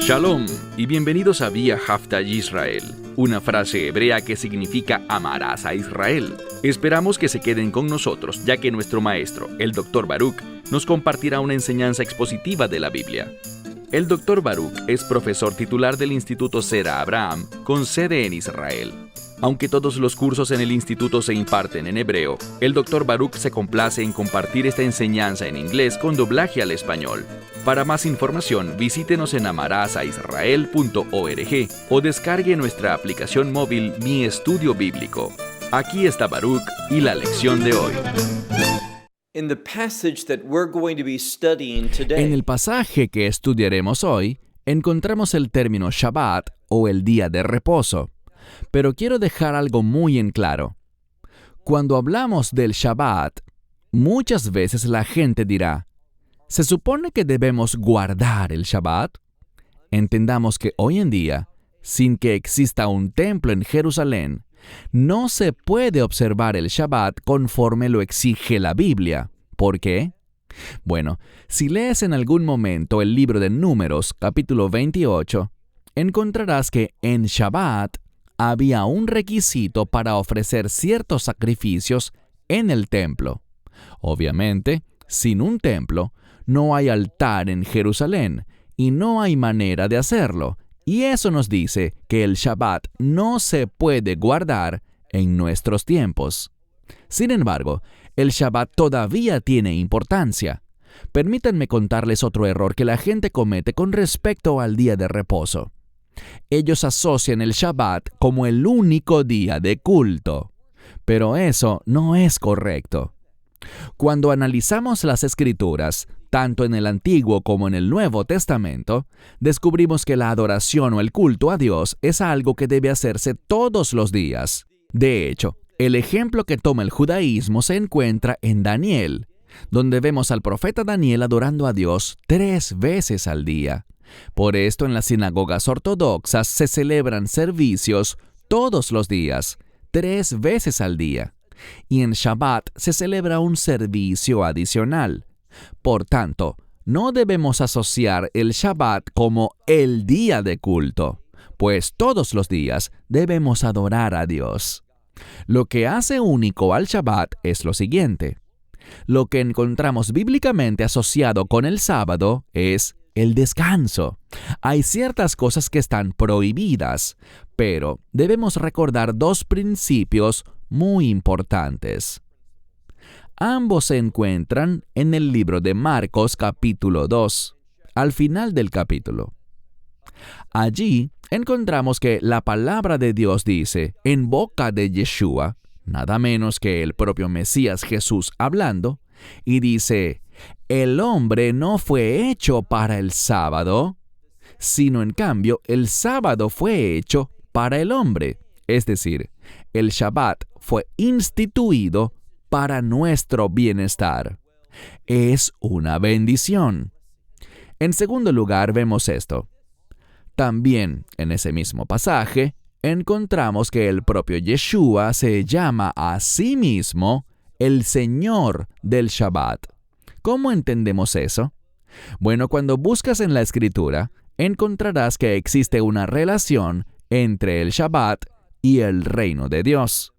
Shalom y bienvenidos a Vía Haftaj Israel, una frase hebrea que significa amarás a Israel. Esperamos que se queden con nosotros, ya que nuestro maestro, el Dr. Baruch, nos compartirá una enseñanza expositiva de la Biblia. El Dr. Baruch es profesor titular del Instituto Zera Abraham, con sede en Israel. Aunque todos los cursos en el instituto se imparten en hebreo, el Dr. Baruch se complace en compartir esta enseñanza en inglés con doblaje al español. Para más información, visítenos en amarasaisrael.org o descargue nuestra aplicación móvil Mi Estudio Bíblico. Aquí está Baruch y la lección de hoy. En el pasaje que estudiaremos hoy, encontramos el término Shabbat o el día de reposo. Pero quiero dejar algo muy en claro. Cuando hablamos del Shabbat, muchas veces la gente dirá, ¿se supone que debemos guardar el Shabbat? Entendamos que hoy en día, sin que exista un templo en Jerusalén, no se puede observar el Shabbat conforme lo exige la Biblia. ¿Por qué? Bueno, si lees en algún momento el libro de Números, capítulo 28, encontrarás que en Shabbat había un requisito para ofrecer ciertos sacrificios en el templo. Obviamente, sin un templo, no hay altar en Jerusalén y no hay manera de hacerlo. Y eso nos dice que el Shabbat no se puede guardar en nuestros tiempos. Sin embargo, el Shabbat todavía tiene importancia. Permítanme contarles otro error que la gente comete con respecto al día de reposo. Ellos asocian el Shabbat como el único día de culto. Pero eso no es correcto. Cuando analizamos las Escrituras, tanto en el Antiguo como en el Nuevo Testamento, descubrimos que la adoración o el culto a Dios es algo que debe hacerse todos los días. De hecho, el ejemplo que toma el judaísmo se encuentra en Daniel, donde vemos al profeta Daniel adorando a Dios 3 veces al día. Por esto en las sinagogas ortodoxas se celebran servicios todos los días, 3 veces al día. Y en Shabbat se celebra un servicio adicional. Por tanto, no debemos asociar el Shabbat como el día de culto, pues todos los días debemos adorar a Dios. Lo que hace único al Shabbat es lo siguiente. Lo que encontramos bíblicamente asociado con el sábado es el descanso. Hay ciertas cosas que están prohibidas, pero debemos recordar 2 principios muy importantes. Ambos se encuentran en el libro de Marcos capítulo 2, al final del capítulo. Allí encontramos que la palabra de Dios dice, en boca de Yeshua, nada menos que el propio Mesías Jesús hablando, y dice, el hombre no fue hecho para el sábado, sino en cambio el sábado fue hecho para el hombre. Es decir, el Shabbat fue instituido para nuestro bienestar. Es una bendición. En segundo lugar, vemos esto. También, en ese mismo pasaje, encontramos que el propio Yeshua se llama a sí mismo el Señor del Shabbat. ¿Cómo entendemos eso? Bueno, cuando buscas en la Escritura, encontrarás que existe una relación entre el Shabbat y el reino de Dios.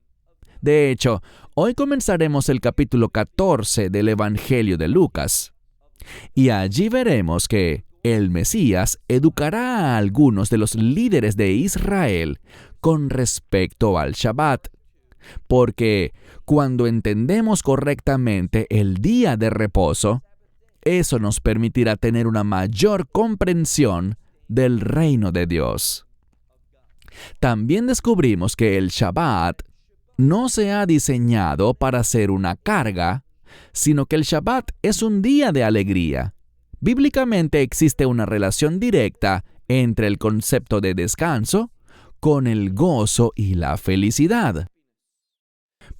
De hecho, hoy comenzaremos el capítulo 14 del Evangelio de Lucas. Y allí veremos que el Mesías educará a algunos de los líderes de Israel con respecto al Shabbat. Porque cuando entendemos correctamente el día de reposo, eso nos permitirá tener una mayor comprensión del reino de Dios. También descubrimos que el Shabbat no se ha diseñado para ser una carga, sino que el Shabbat es un día de alegría. Bíblicamente existe una relación directa entre el concepto de descanso con el gozo y la felicidad.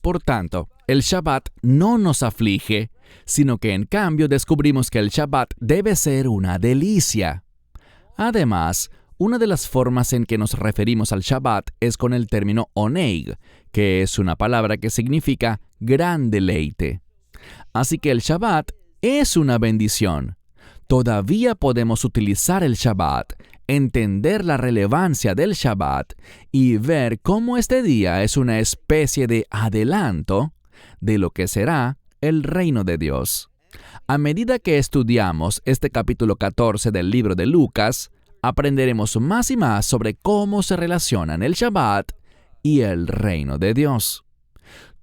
Por tanto, el Shabbat no nos aflige, sino que en cambio descubrimos que el Shabbat debe ser una delicia. Además, una de las formas en que nos referimos al Shabbat es con el término oneig, que es una palabra que significa gran deleite. Así que el Shabbat es una bendición. Todavía podemos utilizar el Shabbat entender la relevancia del Shabbat y ver cómo este día es una especie de adelanto de lo que será el reino de Dios. A medida que estudiamos este capítulo 14 del libro de Lucas, aprenderemos más y más sobre cómo se relacionan el Shabbat y el reino de Dios.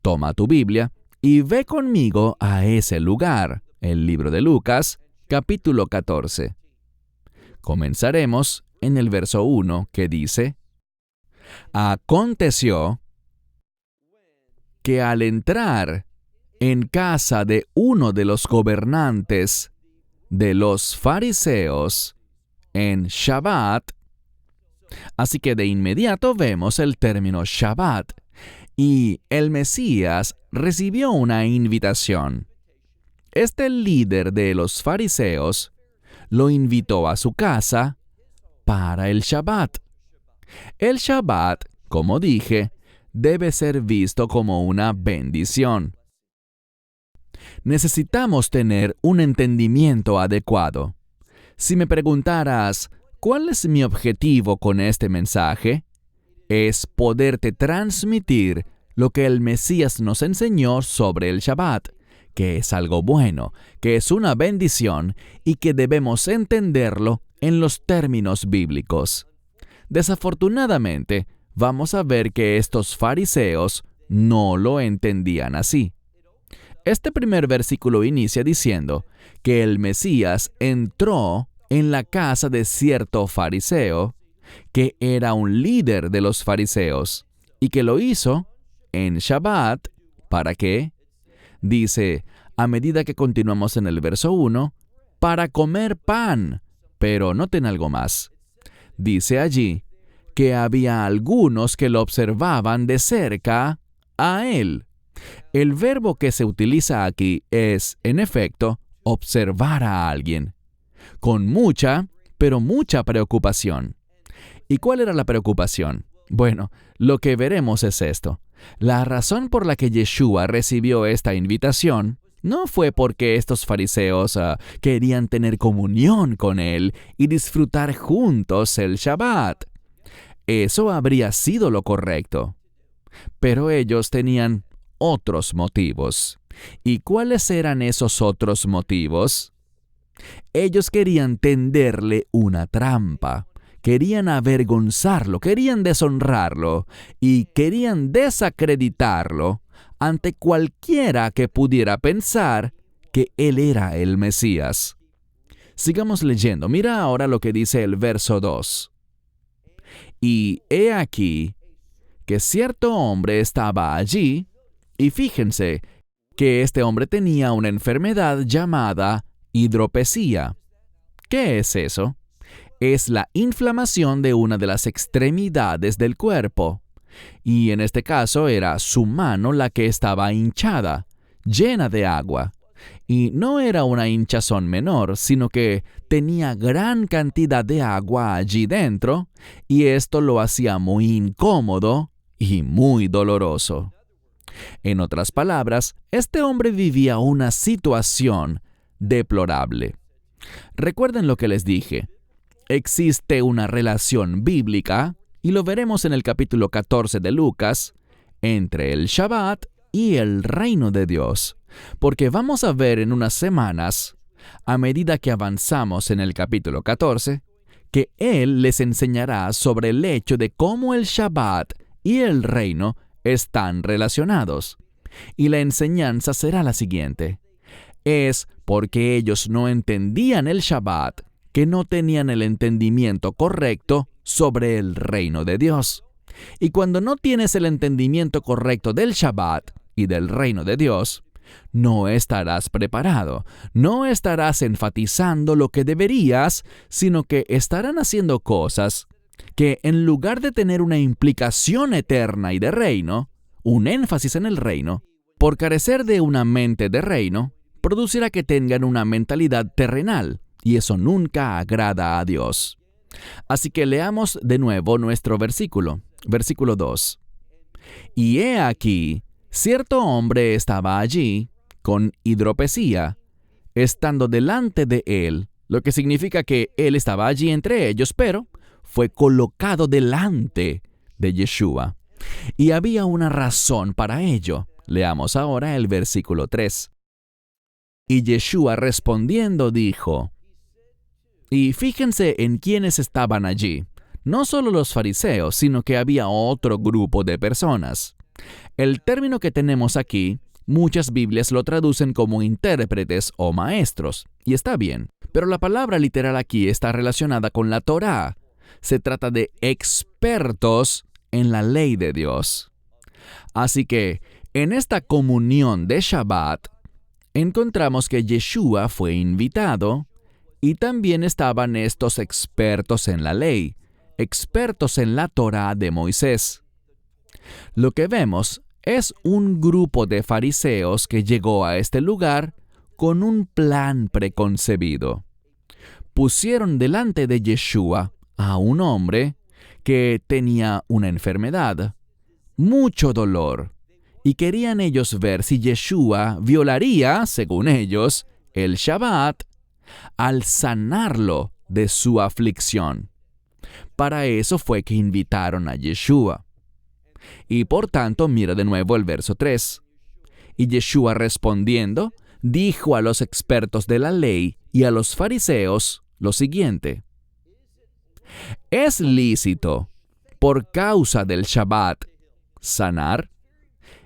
Toma tu Biblia y ve conmigo a ese lugar, el libro de Lucas, capítulo 14. Comenzaremos en el verso 1 que dice: Aconteció que al entrar en casa de uno de los gobernantes de los fariseos en Shabbat, así que de inmediato vemos el término Shabbat, y el Mesías recibió una invitación. Este líder de los fariseos lo invitó a su casa para el Shabbat. El Shabbat, como dije, debe ser visto como una bendición. Necesitamos tener un entendimiento adecuado. Si me preguntaras, ¿cuál es mi objetivo con este mensaje? Es poderte transmitir lo que el Mesías nos enseñó sobre el Shabbat, que es algo bueno, que es una bendición y que debemos entenderlo en los términos bíblicos. Desafortunadamente, vamos a ver que estos fariseos no lo entendían así. Este primer versículo inicia diciendo que el Mesías entró en la casa de cierto fariseo, que era un líder de los fariseos, y que lo hizo en Shabbat. ¿Para qué? Dice, a medida que continuamos en el verso 1, para comer pan. Pero noten algo más. Dice allí que había algunos que lo observaban de cerca a él. El verbo que se utiliza aquí es, en efecto, observar a alguien, con mucha, pero mucha preocupación. ¿Y cuál era la preocupación? Bueno, lo que veremos es esto. La razón por la que Yeshua recibió esta invitación no fue porque estos fariseos querían tener comunión con él y disfrutar juntos el Shabbat. Eso habría sido lo correcto. Pero ellos tenían otros motivos. ¿Y cuáles eran esos otros motivos? Ellos querían tenderle una trampa. Querían avergonzarlo, querían deshonrarlo y querían desacreditarlo ante cualquiera que pudiera pensar que él era el Mesías. Sigamos leyendo. Mira ahora lo que dice el verso 2. Y he aquí que cierto hombre estaba allí, y fíjense que este hombre tenía una enfermedad llamada hidropesía. ¿Qué es eso? Es la inflamación de una de las extremidades del cuerpo. Y en este caso era su mano la que estaba hinchada, llena de agua. Y no era una hinchazón menor, sino que tenía gran cantidad de agua allí dentro, y esto lo hacía muy incómodo y muy doloroso. En otras palabras, este hombre vivía una situación deplorable. Recuerden lo que les dije. Existe una relación bíblica, y lo veremos en el capítulo 14 de Lucas, entre el Shabbat y el reino de Dios. Porque vamos a ver en unas semanas, a medida que avanzamos en el capítulo 14, que Él les enseñará sobre el hecho de cómo el Shabbat y el reino están relacionados. Y la enseñanza será la siguiente. Es porque ellos no entendían el Shabbat, que no tenían el entendimiento correcto sobre el reino de Dios. Y cuando no tienes el entendimiento correcto del Shabbat y del reino de Dios, no estarás preparado, no estarás enfatizando lo que deberías, sino que estarán haciendo cosas que en lugar de tener una implicación eterna y de reino, un énfasis en el reino, por carecer de una mente de reino, producirá que tengan una mentalidad terrenal, y eso nunca agrada a Dios. Así que leamos de nuevo nuestro versículo, versículo 2. Y he aquí, cierto hombre estaba allí, con hidropesía, estando delante de él, lo que significa que él estaba allí entre ellos, pero fue colocado delante de Yeshua. Y había una razón para ello. Leamos ahora el versículo 3. Y Yeshua respondiendo dijo, y fíjense en quiénes estaban allí. No solo los fariseos, sino que había otro grupo de personas. El término que tenemos aquí, muchas Biblias lo traducen como intérpretes o maestros, y está bien, pero la palabra literal aquí está relacionada con la Torá. Se trata de expertos en la ley de Dios. Así que, en esta comunión de Shabbat, encontramos que Yeshua fue invitado y también estaban estos expertos en la ley, expertos en la Torá de Moisés. Lo que vemos es un grupo de fariseos que llegó a este lugar con un plan preconcebido. Pusieron delante de Yeshua a un hombre que tenía una enfermedad, mucho dolor, y querían ellos ver si Yeshua violaría, según ellos, el Shabbat al sanarlo de su aflicción. Para eso fue que invitaron a Yeshua. Y por tanto, mira de nuevo el verso 3. Y Yeshua respondiendo, dijo a los expertos de la ley y a los fariseos lo siguiente: ¿es lícito, por causa del Shabbat, sanar?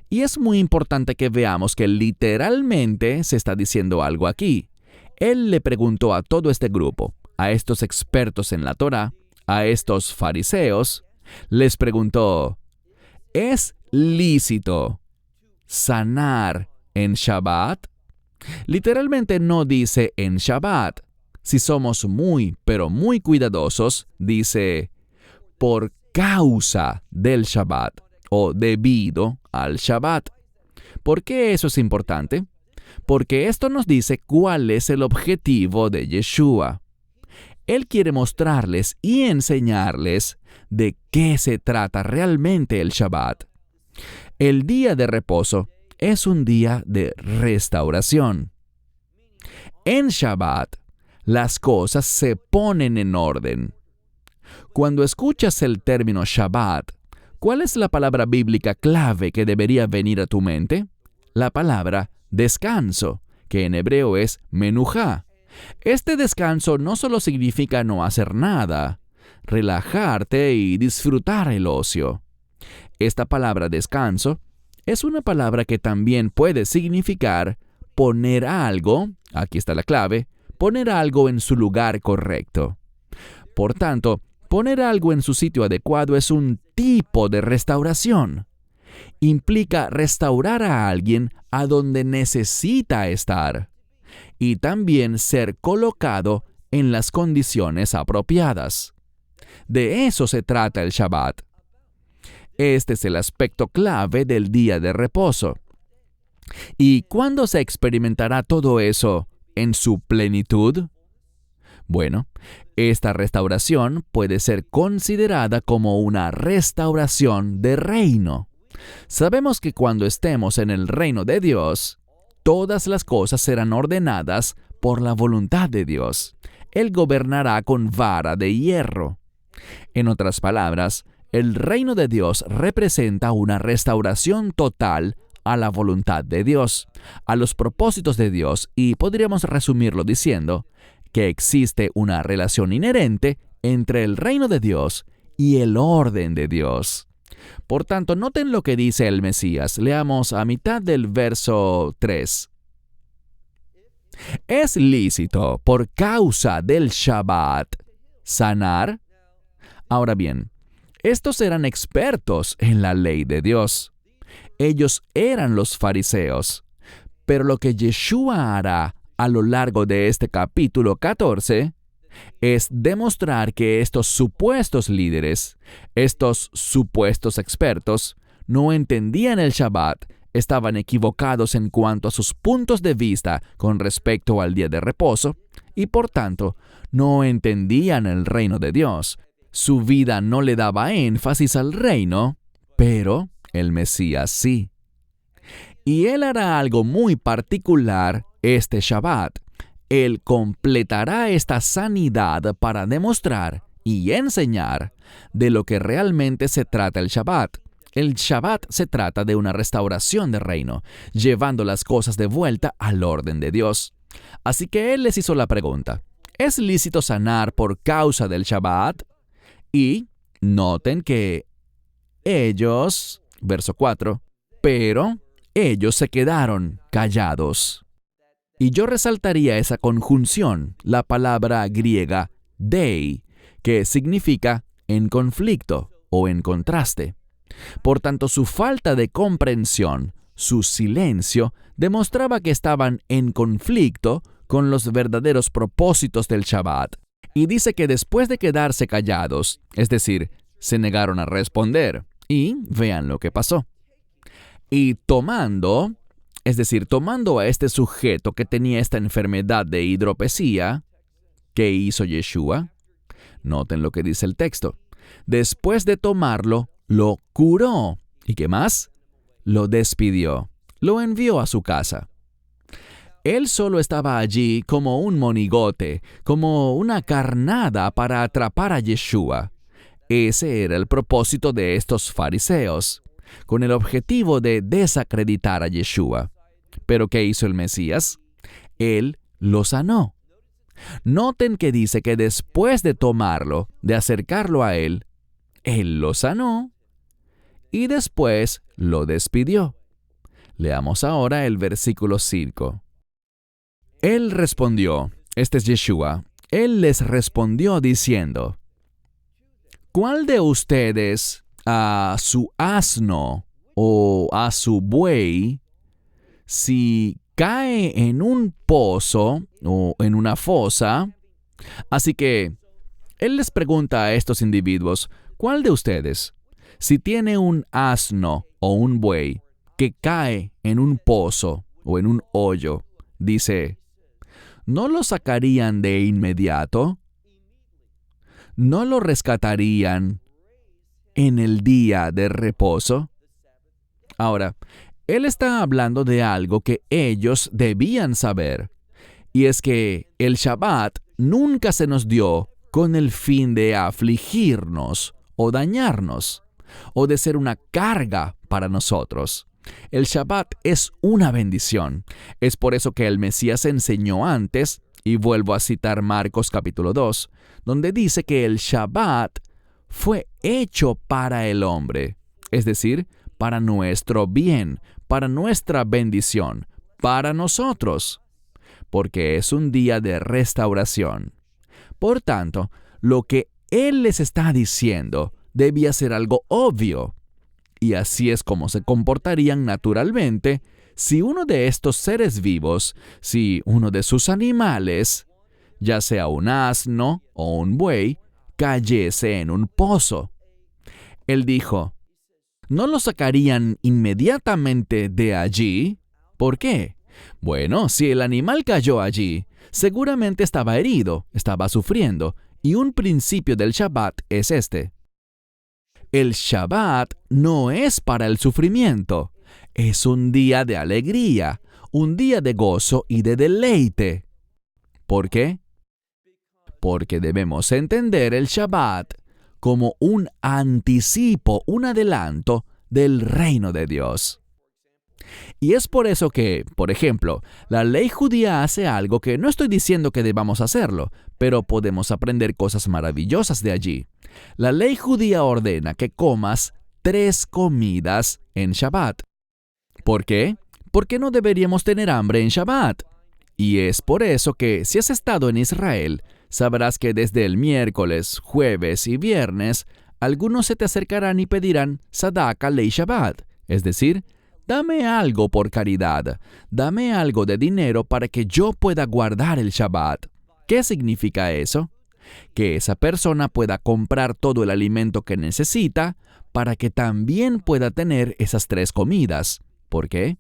Y es muy importante que veamos que literalmente se está diciendo algo aquí. Él le preguntó a todo este grupo, a estos expertos en la Torá, a estos fariseos, les preguntó, ¿es lícito sanar en Shabbat? Literalmente no dice en Shabbat. Si somos muy, pero muy cuidadosos, dice por causa del Shabbat o debido al Shabbat. ¿Por qué eso es importante? Porque esto nos dice cuál es el objetivo de Yeshua. Él quiere mostrarles y enseñarles de qué se trata realmente el Shabbat. El día de reposo es un día de restauración. En Shabbat, las cosas se ponen en orden. Cuando escuchas el término Shabbat, ¿cuál es la palabra bíblica clave que debería venir a tu mente? La palabra descanso, que en hebreo es menujá. Este descanso no solo significa no hacer nada, relajarte y disfrutar el ocio. Esta palabra descanso es una palabra que también puede significar poner algo, aquí está la clave, poner algo en su lugar correcto. Por tanto, poner algo en su sitio adecuado es un tipo de restauración. Implica restaurar a alguien a donde necesita estar y también ser colocado en las condiciones apropiadas. De eso se trata el Shabbat. Este es el aspecto clave del día de reposo. ¿Y cuándo se experimentará todo eso en su plenitud? Bueno, esta restauración puede ser considerada como una restauración de reino. Sabemos que cuando estemos en el reino de Dios, todas las cosas serán ordenadas por la voluntad de Dios. Él gobernará con vara de hierro. En otras palabras, el reino de Dios representa una restauración total a la voluntad de Dios, a los propósitos de Dios, y podríamos resumirlo diciendo que existe una relación inherente entre el reino de Dios y el orden de Dios. Por tanto, noten lo que dice el Mesías. Leamos a mitad del verso 3. ¿Es lícito, por causa del Shabbat, sanar? Ahora bien, estos eran expertos en la ley de Dios. Ellos eran los fariseos. Pero lo que Yeshua hará a lo largo de este capítulo 14 es demostrar que estos supuestos líderes, estos supuestos expertos, no entendían el Shabbat, estaban equivocados en cuanto a sus puntos de vista con respecto al día de reposo, y por tanto, no entendían el reino de Dios. Su vida no le daba énfasis al reino, pero el Mesías sí. Y Él hará algo muy particular este Shabbat. Él completará esta sanidad para demostrar y enseñar de lo que realmente se trata el Shabbat. El Shabbat se trata de una restauración del reino, llevando las cosas de vuelta al orden de Dios. Así que él les hizo la pregunta: ¿es lícito sanar por causa del Shabbat? Y noten que ellos, verso 4, pero ellos se quedaron callados. Y yo resaltaría esa conjunción, la palabra griega dei, que significa en conflicto o en contraste. Por tanto, su falta de comprensión, su silencio, demostraba que estaban en conflicto con los verdaderos propósitos del Shabbat. Y dice que después de quedarse callados, es decir, se negaron a responder, y vean lo que pasó. Y tomando a este sujeto que tenía esta enfermedad de hidropesía, ¿qué hizo Yeshua? Noten lo que dice el texto. Después de tomarlo, lo curó. ¿Y qué más? Lo despidió. Lo envió a su casa. Él solo estaba allí como un monigote, como una carnada para atrapar a Yeshua. Ese era el propósito de estos fariseos, con el objetivo de desacreditar a Yeshua. ¿Pero qué hizo el Mesías? Él lo sanó. Noten que dice que después de tomarlo, de acercarlo a él lo sanó y después lo despidió. Leamos ahora el versículo 5. Él respondió, este es Yeshua, él les respondió diciendo: ¿cuál de ustedes a su asno o a su buey, si cae en un pozo o en una fosa? Así que él les pregunta a estos individuos: ¿cuál de ustedes, si tiene un asno o un buey que cae en un pozo o en un hoyo, dice, ¿no lo sacarían de inmediato? ¿No lo rescatarían en el día de reposo? Ahora, él está hablando de algo que ellos debían saber, y es que el Shabbat nunca se nos dio con el fin de afligirnos o dañarnos, o de ser una carga para nosotros. El Shabbat es una bendición. Es por eso que el Mesías enseñó antes, y vuelvo a citar Marcos capítulo 2, donde dice que el Shabbat fue hecho para el hombre, es decir, para nuestro bien, para nuestra bendición, para nosotros, porque es un día de restauración. Por tanto, lo que Él les está diciendo debía ser algo obvio, y así es como se comportarían naturalmente si uno de estos seres vivos, si uno de sus animales, ya sea un asno o un buey, cayese en un pozo. Él dijo, ¿no lo sacarían inmediatamente de allí? ¿Por qué? Bueno, si el animal cayó allí, seguramente estaba herido, estaba sufriendo, y un principio del Shabbat es este. El Shabbat no es para el sufrimiento, es un día de alegría, un día de gozo y de deleite. ¿Por qué? Porque debemos entender el Shabbat como un anticipo, un adelanto del reino de Dios. Y es por eso que, por ejemplo, la ley judía hace algo que no estoy diciendo que debamos hacerlo, pero podemos aprender cosas maravillosas de allí. La ley judía ordena que comas 3 comidas en Shabbat. ¿Por qué? Porque no deberíamos tener hambre en Shabbat. Y es por eso que, si has estado en Israel, sabrás que desde el miércoles, jueves y viernes, algunos se te acercarán y pedirán Sadaka Lei Shabbat, es decir, dame algo por caridad, dame algo de dinero para que yo pueda guardar el Shabbat. ¿Qué significa eso? Que esa persona pueda comprar todo el alimento que necesita para que también pueda tener esas 3 comidas. ¿Por qué?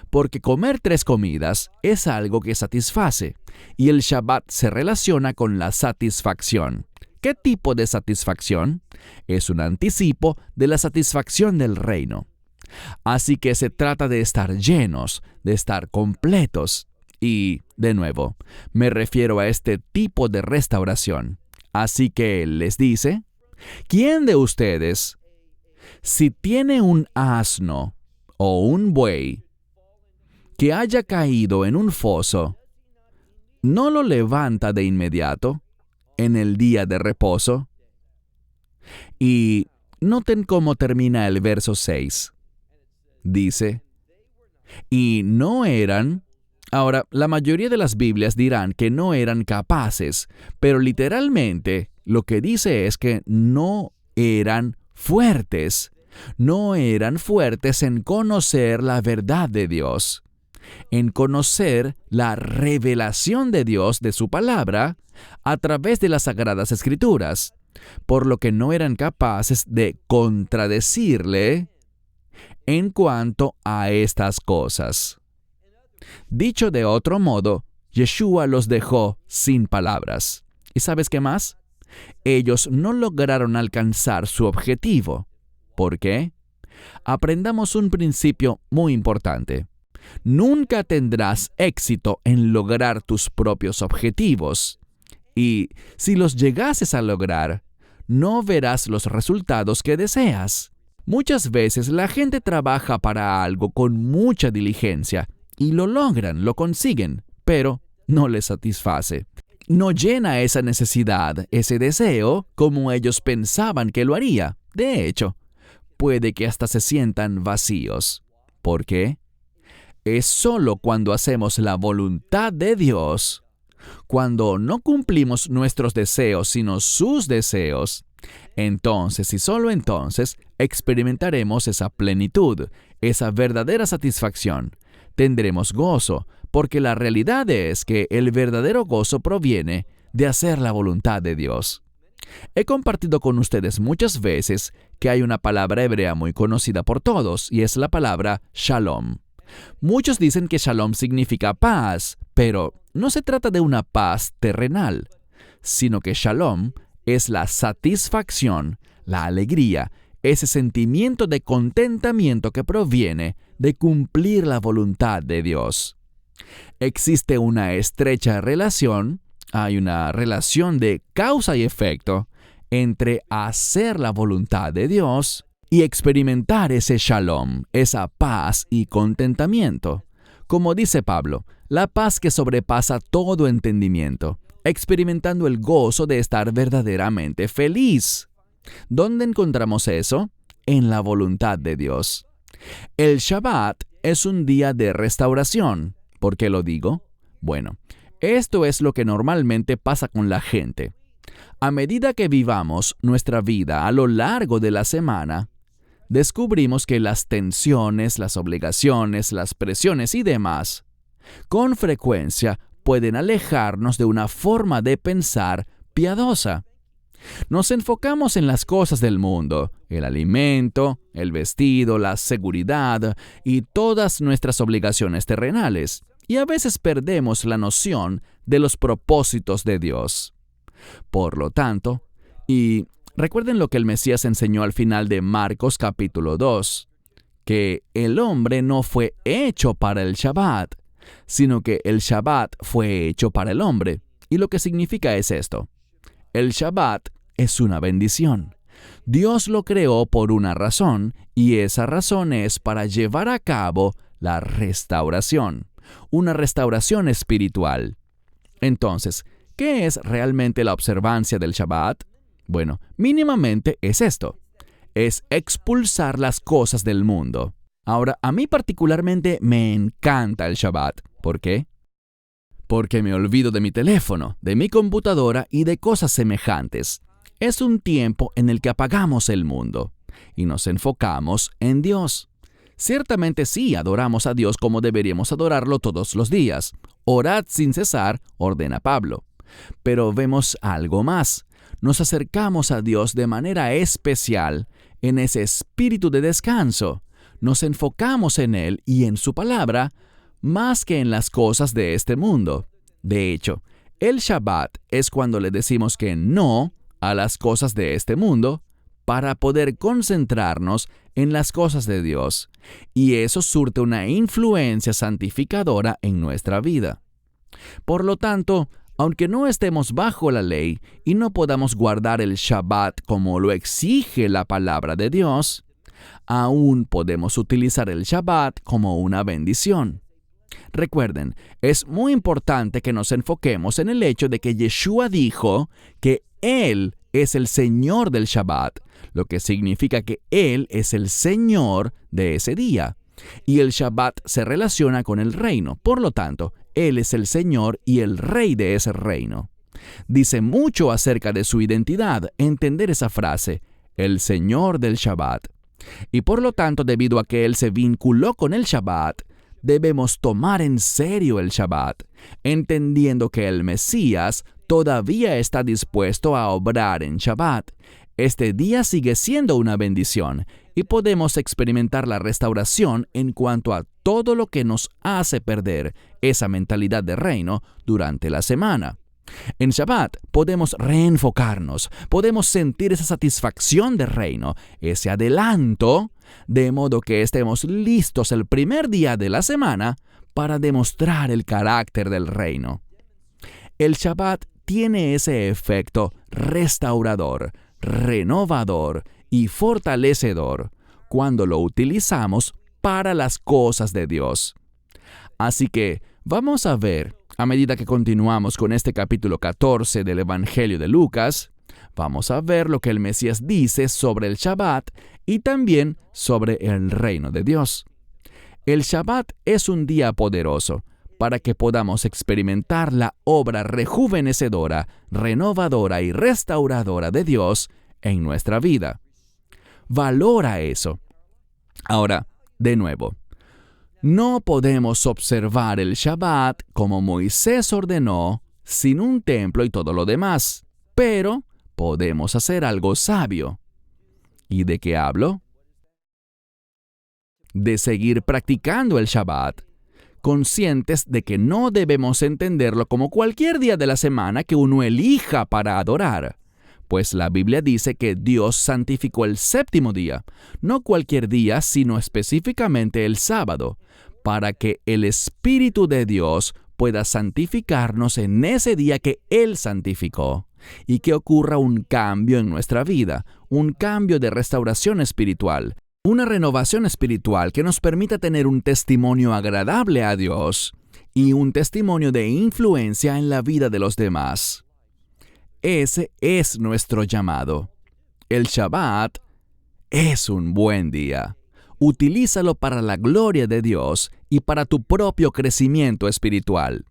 Porque comer 3 comidas es algo que satisface, y el Shabbat se relaciona con la satisfacción. ¿Qué tipo de satisfacción? Es un anticipo de la satisfacción del reino. Así que se trata de estar llenos, de estar completos. Y, de nuevo, me refiero a este tipo de restauración. Así que Él les dice, ¿quién de ustedes, si tiene un asno o un buey que haya caído en un foso, no lo levanta de inmediato en el día de reposo? Y noten cómo termina el verso 6. Dice, y no eran... Ahora, la mayoría de las Biblias dirán que no eran capaces, pero literalmente lo que dice es que no eran fuertes. No eran fuertes en conocer la verdad de Dios, en conocer la revelación de Dios de su palabra a través de las Sagradas Escrituras, por lo que no eran capaces de contradecirle en cuanto a estas cosas. Dicho de otro modo, Yeshua los dejó sin palabras. ¿Y sabes qué más? Ellos no lograron alcanzar su objetivo. ¿Por qué? Aprendamos un principio muy importante. Nunca tendrás éxito en lograr tus propios objetivos. Y si los llegases a lograr, no verás los resultados que deseas. Muchas veces la gente trabaja para algo con mucha diligencia y lo logran, lo consiguen, pero no les satisface. No llena esa necesidad, ese deseo, como ellos pensaban que lo haría. De hecho, puede que hasta se sientan vacíos. ¿Por qué? Es solo cuando hacemos la voluntad de Dios, cuando no cumplimos nuestros deseos, sino sus deseos, entonces y solo entonces experimentaremos esa plenitud, esa verdadera satisfacción. Tendremos gozo, porque la realidad es que el verdadero gozo proviene de hacer la voluntad de Dios. He compartido con ustedes muchas veces que hay una palabra hebrea muy conocida por todos, y es la palabra shalom. Muchos dicen que shalom significa paz, pero no se trata de una paz terrenal, sino que shalom es la satisfacción, la alegría, ese sentimiento de contentamiento que proviene de cumplir la voluntad de Dios. Existe una estrecha relación, hay una relación de causa y efecto entre hacer la voluntad de Dios y experimentar ese shalom, esa paz y contentamiento. Como dice Pablo, la paz que sobrepasa todo entendimiento, experimentando el gozo de estar verdaderamente feliz. ¿Dónde encontramos eso? En la voluntad de Dios. El Shabbat es un día de restauración. ¿Por qué lo digo? Bueno, esto es lo que normalmente pasa con la gente. A medida que vivamos nuestra vida a lo largo de la semana, descubrimos que las tensiones, las obligaciones, las presiones y demás, con frecuencia pueden alejarnos de una forma de pensar piadosa. Nos enfocamos en las cosas del mundo, el alimento, el vestido, la seguridad y todas nuestras obligaciones terrenales, y a veces perdemos la noción de los propósitos de Dios. Por lo tanto, y recuerden lo que el Mesías enseñó al final de Marcos capítulo 2, que el hombre no fue hecho para el Shabbat, sino que el Shabbat fue hecho para el hombre. Y lo que significa es esto. El Shabbat es una bendición. Dios lo creó por una razón, y esa razón es para llevar a cabo la restauración, una restauración espiritual. Entonces, ¿qué es realmente la observancia del Shabbat? Bueno, mínimamente es esto. Es expulsar las cosas del mundo. Ahora, a mí particularmente me encanta el Shabbat. ¿Por qué? Porque me olvido de mi teléfono, de mi computadora y de cosas semejantes. Es un tiempo en el que apagamos el mundo y nos enfocamos en Dios. Ciertamente sí adoramos a Dios como deberíamos adorarlo todos los días. Orad sin cesar, ordena Pablo. Pero vemos algo más. Nos acercamos a Dios de manera especial en ese espíritu de descanso. Nos enfocamos en Él y en su palabra más que en las cosas de este mundo. De hecho, el Shabbat es cuando le decimos que no a las cosas de este mundo para poder concentrarnos en las cosas de Dios, y eso surte una influencia santificadora en nuestra vida. Por lo tanto, Aunque no estemos bajo la ley y no podamos guardar el Shabbat como lo exige la palabra de Dios, aún podemos utilizar el Shabbat como una bendición. Recuerden, es muy importante que nos enfoquemos en el hecho de que Yeshua dijo que Él es el Señor del Shabbat, lo que significa que Él es el Señor de ese día. Y el Shabbat se relaciona con el reino, por lo tanto, Él es el Señor y el Rey de ese reino. Dice mucho acerca de su identidad entender esa frase, el Señor del Shabbat. Y por lo tanto, debido a que Él se vinculó con el Shabbat, debemos tomar en serio el Shabbat, entendiendo que el Mesías todavía está dispuesto a obrar en Shabbat. Este día sigue siendo una bendición y podemos experimentar la restauración en cuanto a todo lo que nos hace perder esa mentalidad de reino durante la semana. En Shabbat podemos reenfocarnos, podemos sentir esa satisfacción de reino, ese adelanto, de modo que estemos listos el primer día de la semana para demostrar el carácter del reino. El Shabbat tiene ese efecto restaurador, renovador y fortalecedor cuando lo utilizamos para las cosas de Dios. Así que vamos a ver, a medida que continuamos con este capítulo 14 del Evangelio de Lucas, vamos a ver lo que el Mesías dice sobre el Shabbat y también sobre el reino de Dios. El Shabbat es un día poderoso para que podamos experimentar la obra rejuvenecedora, renovadora y restauradora de Dios en nuestra vida. Valora eso. Ahora, de nuevo, no podemos observar el Shabbat como Moisés ordenó, sin un templo y todo lo demás, pero podemos hacer algo sabio. ¿Y de qué hablo? De seguir practicando el Shabbat, conscientes de que no debemos entenderlo como cualquier día de la semana que uno elija para adorar, pues la Biblia dice que Dios santificó el séptimo día, no cualquier día, sino específicamente el sábado, para que el Espíritu de Dios pueda santificarnos en ese día que Él santificó, y que ocurra un cambio en nuestra vida, un cambio de restauración espiritual, una renovación espiritual que nos permita tener un testimonio agradable a Dios y un testimonio de influencia en la vida de los demás. Ese es nuestro llamado. El Shabbat es un buen día. Utilízalo para la gloria de Dios y para tu propio crecimiento espiritual.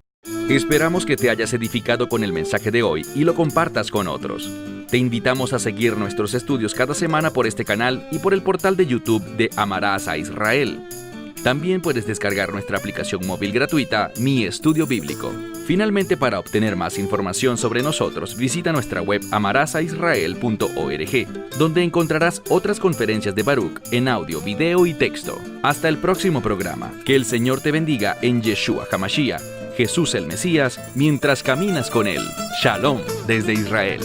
Esperamos que te hayas edificado con el mensaje de hoy y lo compartas con otros. Te invitamos a seguir nuestros estudios cada semana por este canal y por el portal de YouTube de Amarás a Israel. También puedes descargar nuestra aplicación móvil gratuita, Mi Estudio Bíblico. Finalmente, para obtener más información sobre nosotros, visita nuestra web amarasaisrael.org, donde encontrarás otras conferencias de Baruch en audio, video y texto. Hasta el próximo programa. Que el Señor te bendiga en Yeshua HaMashiach, Jesús el Mesías, mientras caminas con Él. Shalom desde Israel.